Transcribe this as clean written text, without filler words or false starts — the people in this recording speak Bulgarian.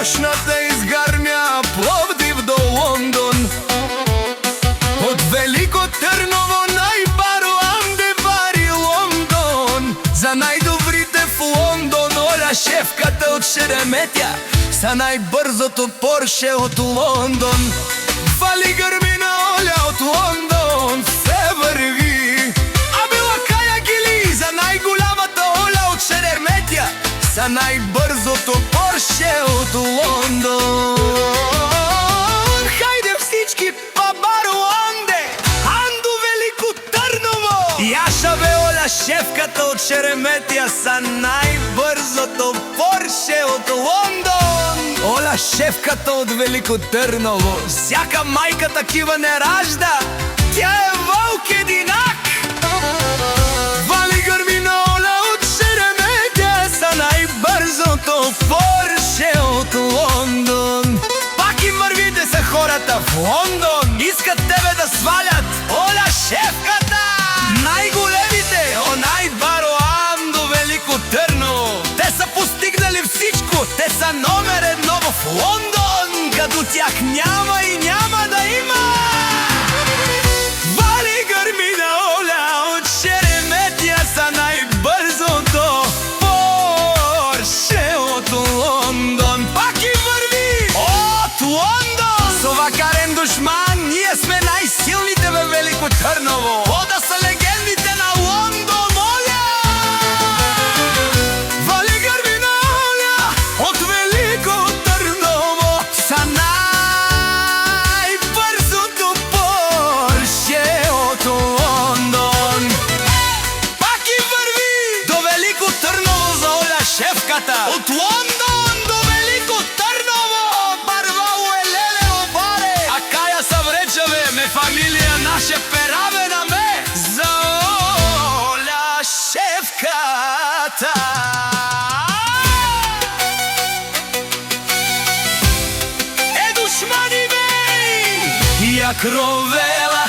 Мощната изгармја Пловдив до Лондон, од Велико Трново најбаро Анде вари Лондон. За најдобрите в Лондон Оля шефката од Шереметја, за најбрзото Порше од Лондон. Фали грмина Оля од Лондон, се врви. А била Каја Гили за најголамата Оля од Шереметја, за најбрзото Порше од Лондон. Хајде всички па бару Анде, Анду Велико Трново. Јаша бе Оля шефката од Шереметја, са најбрзото Порше од Лондон. Оля шефката од Велико Трново, сяка мајка такива не ражда, тя е волк единак. Вали грмина Оля од Шереметја, са најбрзото Порше од Лондон. Пак им врвите се хората в Лондон, искат тебе да свалят Оля шефката. Најголемите, онај баро Анду Велико Трново, те са постигнали всичко, те са номер едно в Лондон, каду тях няма и няма да има. Вали грмина Оля од Шереметја, са најбрзото Порше од Лондон. Пак и врви од Лондон. Со вакарен душман ние сме најсилните во Велико Трново. Ода са легендите на Лондон, Оля. Вали грмина Оля од Велико Трново, са најбрзото Порше од Лондон. Пак и врви до Велико Трново за Оля шефката. Од Лондон до Велико Трново, барвало е леле обаре, а Каја са вречаве, ме фамилија наше пераве на ме, за Оля шефката. Е, душмани меј, јак ровела,